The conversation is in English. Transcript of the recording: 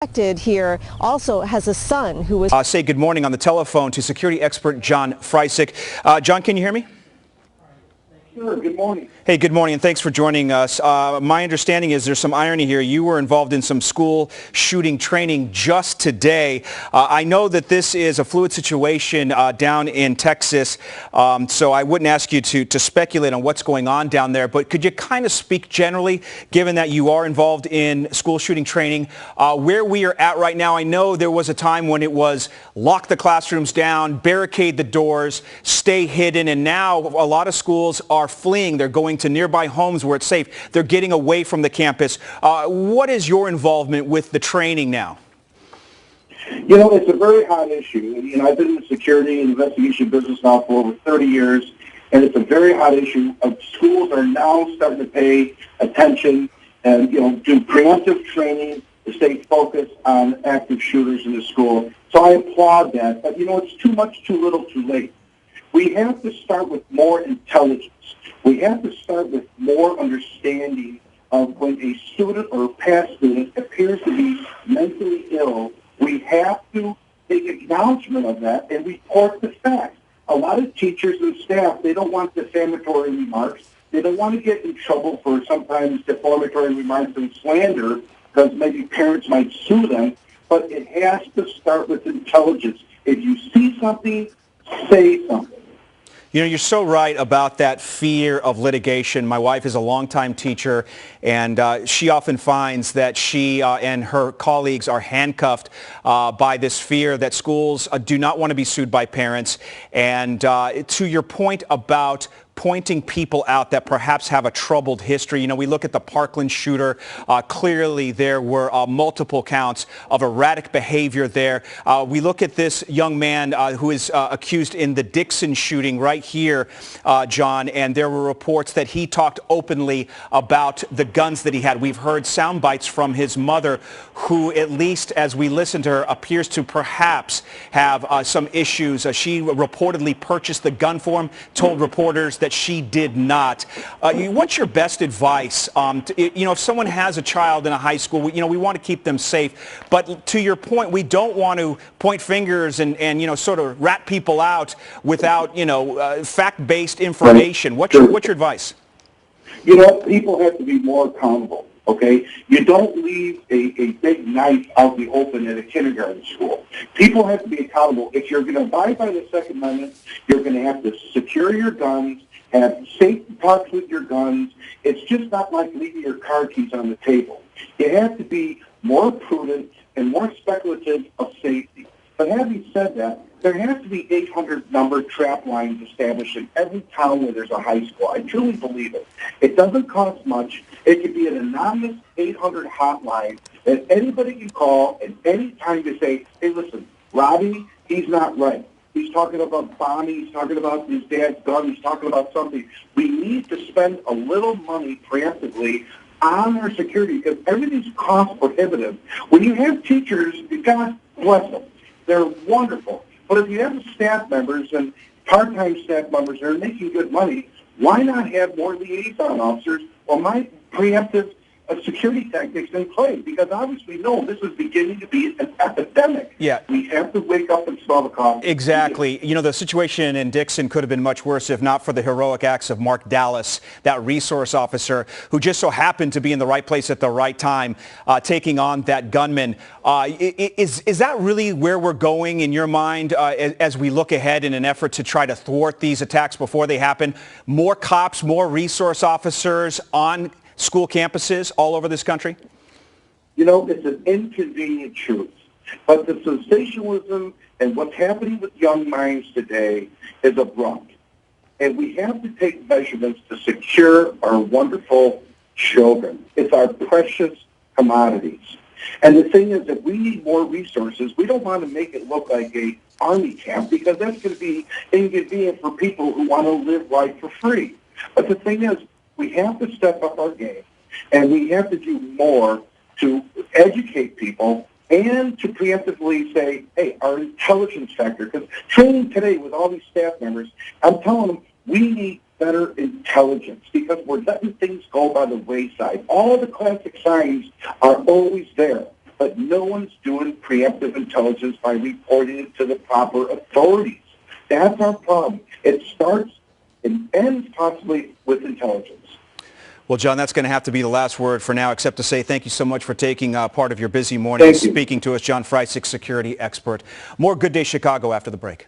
Here also has a son who was Say good morning on the telephone to security expert John Frycek. John, can you hear me? Sure, good morning. Hey, good morning, and thanks for joining us. My understanding is there's some irony here. You were involved in some school shooting training just today. I know that this is a fluid situation down in Texas, so I wouldn't ask you to speculate on what's going on down there, but could you kind of speak generally, given that you are involved in school shooting training, where we are at right now? I know there was a time when it was lock the classrooms down, barricade the doors, stay hidden, and now a lot of schools are fleeing. They're going to nearby homes where it's safe. They're getting away from the campus. What is your involvement with the training now? You know, it's a very hot issue. You know, I've been in the security and investigation business now for over 30 years, and it's a very hot issue. Schools are now starting to pay attention and, you know, do preemptive training to stay focused on active shooters in the school. So I applaud that. But, you know, it's too much, too little, too late. We have to start with more intelligence. We have to start with more understanding of when a student or a past student appears to be mentally ill. We have to take acknowledgement of that and report the facts. A lot of teachers and staff, they don't want defamatory remarks. They don't want to get in trouble for sometimes defamatory remarks and slander because maybe parents might sue them. But it has to start with intelligence. If you see something, say something. You know, you're so right about that fear of litigation. My wife is a longtime teacher, and she often finds that she and her colleagues are handcuffed by this fear that schools do not want to be sued by parents. And to your point about pointing people out that perhaps have a troubled history. You know, we look at the Parkland shooter. Clearly, there were multiple counts of erratic behavior there. We look at this young man who is accused in the Dixon shooting right here, John, and there were reports that he talked openly about the guns that he had. We've heard sound bites from his mother, who, at least as we listen to her, appears to perhaps have some issues. She reportedly purchased the gun for him, told reporters that she did not. What's your best advice? You know, if someone has a child in a high school, we want to keep them safe. But to your point, we don't want to point fingers and sort of rat people out without, fact-based information. What's your advice? You know, people have to be more accountable, okay? You don't leave a big knife out in the open at a kindergarten school. People have to be accountable. If you're going to abide by the Second Amendment, you're going to have to secure your guns, have safe talks with your guns. It's just not like leaving your car keys on the table. You have to be more prudent and more speculative of safety. But having said that, there has to be 800 number trap lines established in every town where there's a high school. I truly believe it. It doesn't cost much. It could be an anonymous 800 hotline that anybody can call at any time to say, hey, listen, Robbie, he's not right. He's talking about bombing. He's talking about his dad's gun. He's talking about something. We need to spend a little money preemptively on our security because everything's cost prohibitive. When you have teachers, God bless them. They're wonderful. But if you have staff members and part-time staff members that are making good money, why not have more liaison officers or my preemptive security tactics in place? Because obviously, no, this is beginning to be an epidemic. Yeah. We have to wake up and smell the coffee. Exactly. You know, the situation in Dixon could have been much worse if not for the heroic acts of Mark Dallas, that resource officer who just so happened to be in the right place at the right time, taking on that gunman. Is that really where we're going in your mind as we look ahead in an effort to try to thwart these attacks before they happen? More cops, more resource officers on school campuses all over this country? You know, it's an inconvenient truth. But the sensationalism and what's happening with young minds today is abrupt. And we have to take measurements to secure our wonderful children. It's our precious commodities. And the thing is that we need more resources. We don't want to make it look like a army camp because that's going to be inconvenient for people who want to live life for free. But the thing is, we have to step up our game, and we have to do more to educate people and to preemptively say, hey, our intelligence factor, because training today with all these staff members, I'm telling them we need better intelligence because we're letting things go by the wayside. All the classic signs are always there. but no one's doing preemptive intelligence by reporting it to the proper authorities. That's our problem. It starts and ends possibly with intelligence. Well, John, that's going to have to be the last word for now, except to say thank you so much for taking part of your busy morning speaking to us. John Frycek, security expert. More Good Day Chicago after the break.